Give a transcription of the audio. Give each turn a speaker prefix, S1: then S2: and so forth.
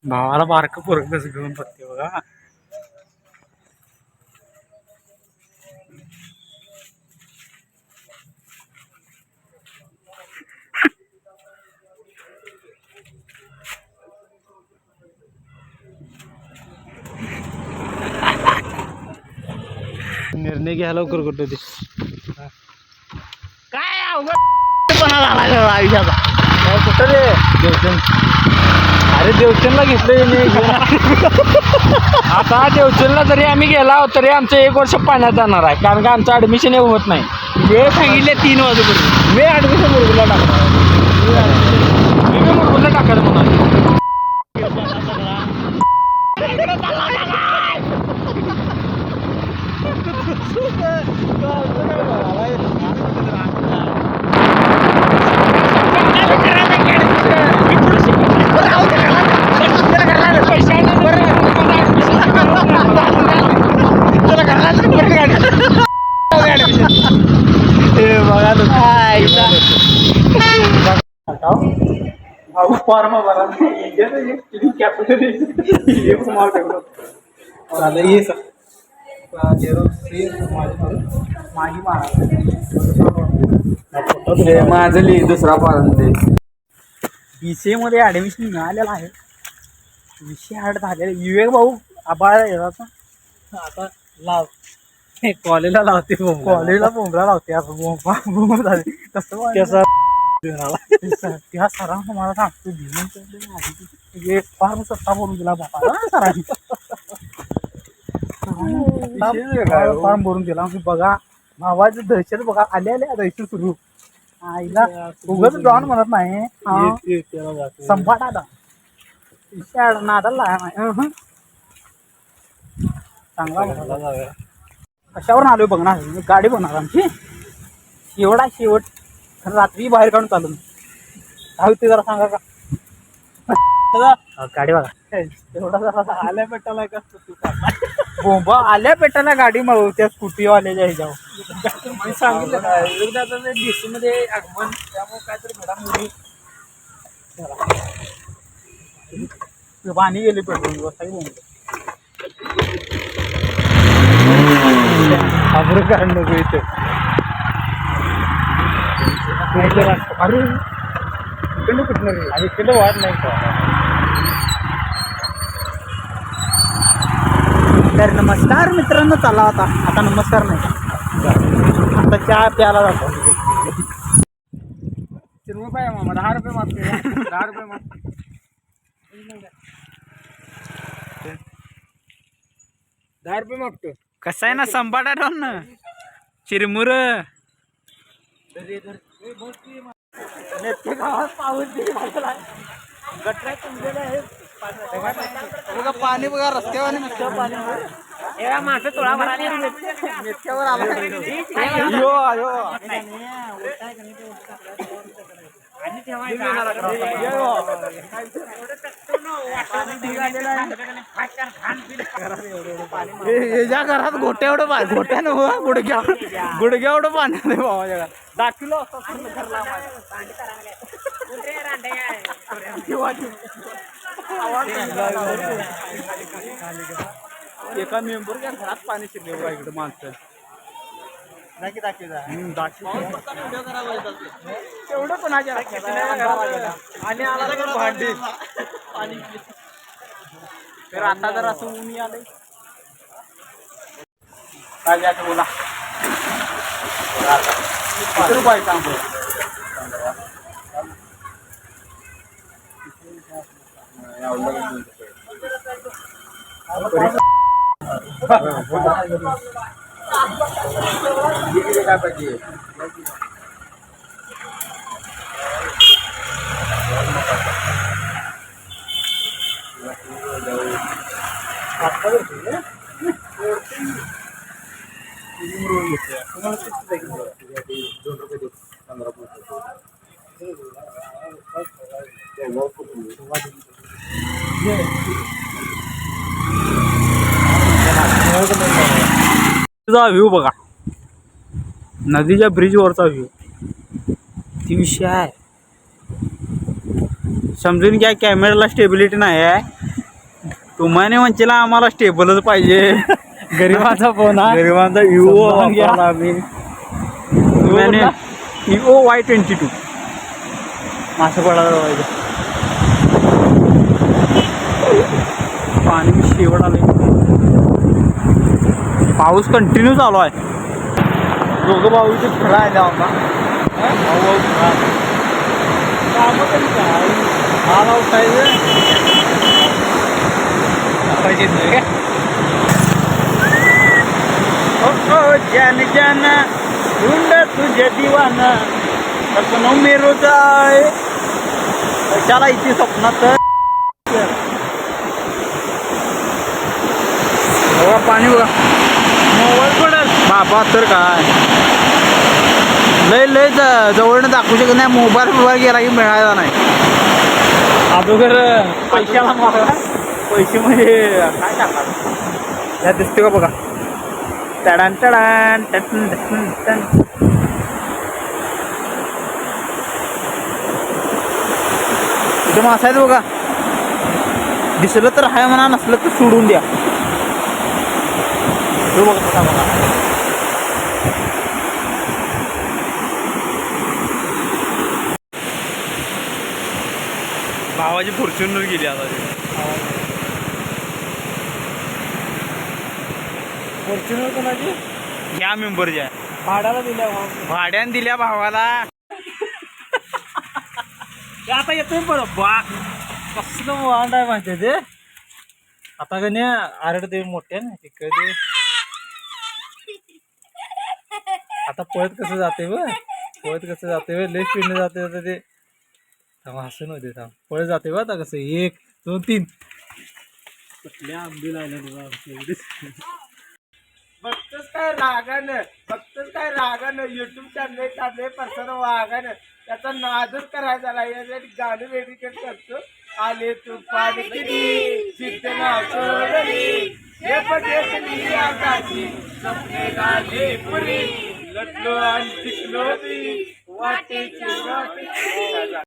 S1: भावाला बारक पोरग कसं घेऊन बघते बघा. निर्णय घ्या लवकर कुठं ते
S2: काय अवघडपणा झाला आयुष्याचा.
S1: कुठं रे देवचंद? अरे देवचंदला घेतलं. आता देवचंदला जरी आम्ही गेला तरी आमचं 1 वर्ष पाण्यात जाणार आहे, कारण का आमचं ऍडमिशन होत नाही.
S2: वेळ सांगितले 3 वाजेपर्यंत.
S1: मी ऍडमिशन मुरगुला टाकणार. मी मुरगुला टाकायला म्हणाले. फॉर्म भरा
S2: माझं लिहि दुसरा पारंत.
S1: BCA मध्ये ऍडमिशन मिळालेलं आहे. विषय हार्ड झालेला. विवेक भाऊ आबाळ येतात आता लाव कॉलेजला लावते. कॉलेजला बोंबला लावते. असं बोंब झाले कसं त्या सरांना मला सांगतो भीमन फार सत्ता बोलून दिला बाबा सरांनी. फॉर्म भरून दिला. बघा भावाचं दहशत बघा. आल्या दहशत सुरू आईला उगाच डॉन म्हणत नाही. संभाट आला नादाला चांगला. कशावर आलोय बघ ना. गाडी बनणार आमची शेवट रात्री बाहेर काढून चालू काय होते जरा सांगा का. गाडी बघा एवढा जरा आल्या पेटाला बोंबा आल्या पेटाला गाडी मग त्या स्कूटीवाल्याच्या ह्याच्यावर सांगितलं DC मध्ये आगमन त्यामुळे काहीतरी घडामोडी पाणी गेली पेट्रोल काही बोंब आबरू कारण नको इथे. अरे इकडे कुठणार रे. आणि इकडे वाट नाही का. तर नमस्कार मित्रांनो. चला आता नमस्कार नाही आता चहा प्यायला जातो. ₹10 मामा 10 रुपये मागतो. 10 रुपये मागतो. 10 रुपये मागतो. कसं आहे ना संभाटा ठेवून ना चिरमुर गावात पाऊस गटरा तुंबलेला आहे. पाणी बघा रस्त्यावर पाणी माणसं तोळा भरायला मेथ्यावर आला. घरात गोट्या एवढं गोट्या नव्ह गुडघ्या एवढं पाणी नाही बाबाच्या घरात. दाखलो एका मेंबरच्या घरात पाणी शिरले बघा इकडे माणसं. तेवढं पण आणि आला भांडी पाणी. तर आता जर असं ऊन आलंय काय घ्यायचं बोला. किती रुपये सांगतो. काय पाहिजे व्ह्यू बघा. नदीच्या ब्रिजवरचा व्ह्यू ती विषय आहे. समजून घ्या कॅमेराला स्टेबिलिटी नाही आहे. तुम्हाला म्हणशीला आम्हाला स्टेबलच पाहिजे.
S3: गरीबाचा फोन हा.
S1: गरिबांचा
S3: समजावून घ्या.
S1: वापरला आम्ही. तुम्हाला Y22 असं पडायला पाहिजे. पाणी शेवट आलंय. पाऊस कंटिन्यू चालू आहे. दोघं भाऊ इथे फिरायला होता. भाऊ कामं कधी काय मला उठायचं
S3: पाहिजे नाही का?
S1: जान जान ढूंढ तुझे दिवाना सपनो मेरो जाय कशाला इथे स्वप्नात बघा पाणी बघा मोबाईल पडेल बाबा तर काय लय लय जवळनं दाखवू शकत नाही. मोबाईल गेला की मिळायला नाही.
S3: अगोदर पैशाला मारा.
S1: पैसे म्हणजे काय टाकणार यात दिसते का बघा. टडान टडान टन टन टन. इथं मासा आहेत बघा. दिसलं तर हाय म्हणा नसलं तर सोडून द्या. तो बघा कसा बघा. भावाची फॉर्च्युनर गेली आता.
S3: फॉर्च्युनर कोणाची
S1: ह्या मेंबरच्या
S3: भाड्याला दिल्या
S1: भाड्यानं दिल्या भावाला.
S3: आता येतोय बरं बा. कसलं वांड आहे माहिती ते. आता का नाही आरड ते मोठे ना तिकडे. आता पळत कसं जाते व पळत कसं जाते व लय स्पीडने जाते ते. असं नव्हते थांब पळत जाते व आता कसं 1 2 3 कुठल्या आंबी लायला
S1: बघतोच काय रागानं युट्यूब चॅनल काढले पर्सन वागानं त्याचा नादच करायचा नाही. यासाठी गाणी डेडिकेट करतो. आले तू पाणी किती चित्तना सोडली हे पटेली आकाशी स्वप्ने झाले पुरी लटलो आणि टिकलो मी वाटेची वाटे.